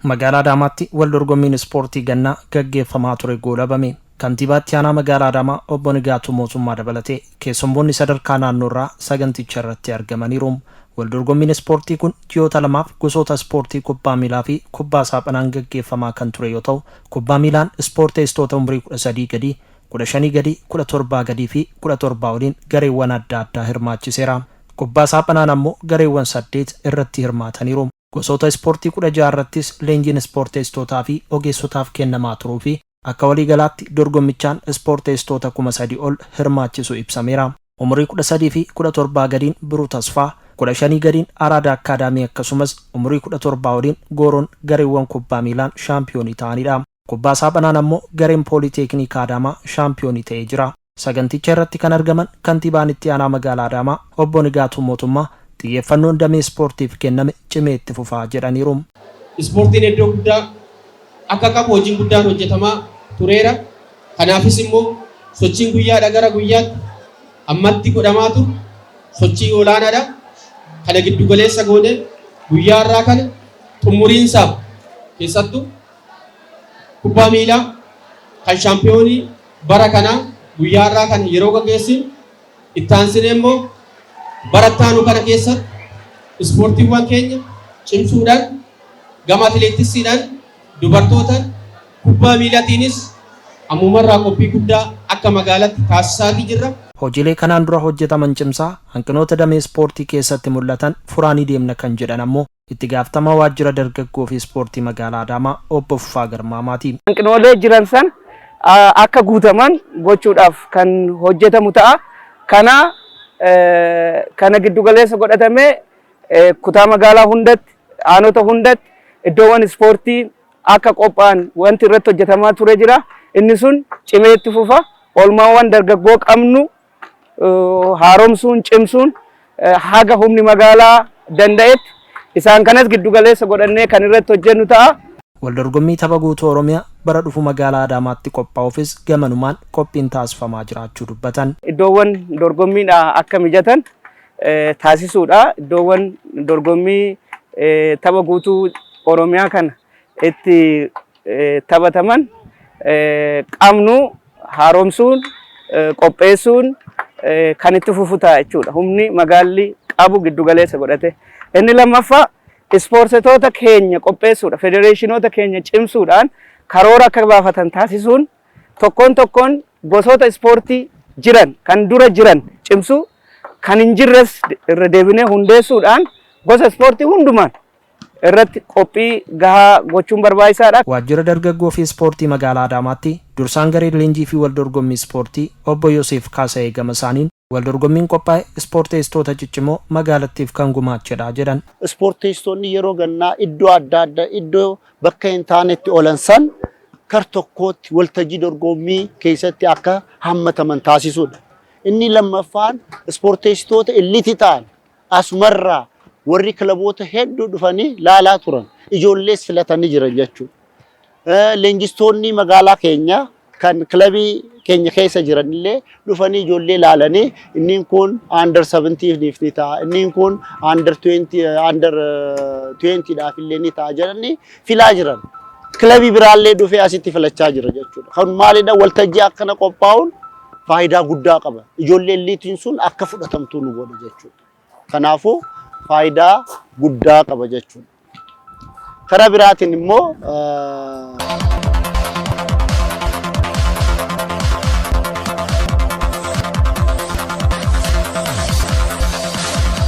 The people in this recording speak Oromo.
Magaalaa Adaamaatti wal dorgommiin ispoortii gannaa gaggeeffamaa ture goolabame. Kantiibaatti aanaa magaalaa Adaamaa obbo Nigaatuu Mootummaa dabalatee keessummoonni sadarkaa naannoorraa saganticha irratti argamaniiru. Wal dorgommiin ispoortii kun ji'oota lamaaf gosoota ispoortii kubbaa miilaa fi kubbaa saaphanaan gaggeeffamaa kan ture yoo ta'u, kubbaa miilaan ispoorteessitoota umrii 13 gadi, 15 gadi, 17 gadii fi 17 waliin gareewwan adda addaa hirmaachiseera. Kubbaa saaphanaan ammoo gareewwan 8 irratti hirmaataniiru. Gosoota ispoortii 16 irrattis leenjiin ispoorteessitootaa fi ogeessotaaf kennamaa turuu fi akka waliigalaatti dorgommichaan ispoorteessitoota 3,000 ol hirmaachisu ibsameera. Umurii 13 fi 17 gadiin Biruu Tasfaa, 15 gadiin Araada Akaadaamii akkasumas umurii 17 waliin Gooroon gareewwan kubbaa miilaan shaampiyoonii ta'anidha. Kubbaa saaphanaan ammoo gareen Pooliteeknikaa Adaamaa shaampiyoonii ta'ee jira. Saganticha irratti kan argaman kantiibaan itti aanaa magaalaa Adaamaa obbo Nigaatuu Mootummaa xiyyeeffannoon damee ispoortiif kenname cimee itti fufaa jedhaniiru. Ispoortiin iddoo guddaa akka qabu hojiin guddaan hojjetamaa tureera. Kanaafis immoo sochiin guyyaadhaa gara guyyaatti ammatti godhamaa ture sochii olaanaadha. Kana giddu galeessa goone guyyaa irraa kana xumuriinsaaf keessattuu kubbaa miilaa kan shaampiyoonii bara kanaa guyyaa irraa kana yeroo gaggeessinu itti aansinee immoo barattaanu kana keessatti ispoortiiwwan keenya cimsuudhaan gama atileetiksiidhaan dubartootaan kubbaa miilaatiinis ammumarraa qophii guddaa akka magaalaatti taasisaatii jirra. Hojiilee kanaan dura hojjetaman cimsaa hanqinoota damee ispoortii keessatti mul'atan furaanii deemna kan jedhan ammoo itti gaafatamaa waajjira dargaggoo fi ispoortii magaalaa Adaamaa obbo Fufaa Garmaamaati. Hanqinoolee jiran san akka guutaman gochuudhaaf kan hojjetamu ta'a. Kana giddu galeessa godhatamee kutaa magaalaa hundatti, aanota hundatti iddoowwan ispoortii akka qophaa'an wanti irratti hojjetamaa ture jira. Inni sun cimee itti fufa. Oolmaawwan dargaggoo qabnu haaromsuun, cimsuun haga humni magaalaa danda'etti isaan kanas giddu galeessa godhannee kan irratti hojjennu ta'a. Wal dorgommii tapha guutuu Oromiyaa bara dhufu magaalaa Adaamaatti qophaa'uufis gamanumaan qophiin taasifamaa jiraachuu dubbatan. Iddoowwan dorgommiin akka mijatan taasisuudha. Iddoowwan dorgommii tapha guutuu Oromiyaa kana itti taphataman qabnu haaromsuun, qopheessuun kan itti fufu ta'a jechuudha. Humni magaalli qabu giddu galeessa godhate. Inni lammaffaa ispoortitoota keenya qopheessuudha. Federeeshinoota keenya cimsuudhaan karoora akka baafatan taasisuun tokkoon gosoota ispoortii jiran kan dura jiran cimsuu, kan hin jirres irra deebinee hundeessuudhaan gosa ispoortii hundumaan irratti qophii gahaa gochuun barbaachisaadha. Waajjira dargaggoo fi ispoortii magaalaa Adaamaatti dursaan garee leenjii fi wal dorgommii ispoortii obbo Yoosef Kaasa'ee gama isaaniin wal dorgommiin qophaa'e ispoorteessitoota ciccimoo magaalattiif kan gumaachedha jedhan. Ispoorteessitoonni yeroo gannaa iddoo adda addaa iddoo bakka hin taanetti oolan san kar tokkootti waltajjii dorgommii keessatti akka hammataman taasisuudha. Inni lammaffaan ispoorteessitoota illitii ta'an asumarraa warri kilaboota hedduu dhufanii laalaa turan ijoollees filatanii jiran jechuudha. Leenjistoonni magaalaa keenya kan kilabii keenya keessa jiran illee dhufanii ijoollee laalanii inni kun under 17 ni ta'a, inni kun under 20 dhaaf illee ni ta'a jedhanii filaa jiran. Kilabii biraallee dhufee asitti filachaa jira jechuudha. Kan maalidha waltajjii akkana qophaa'uun faayidaa guddaa qaba. Ijoollee illiitiin sun akka fudhatamtu nu godha jechuudha. Kanaafuu faayidaa guddaa qaba jechuudha. Karaa biraatiin immoo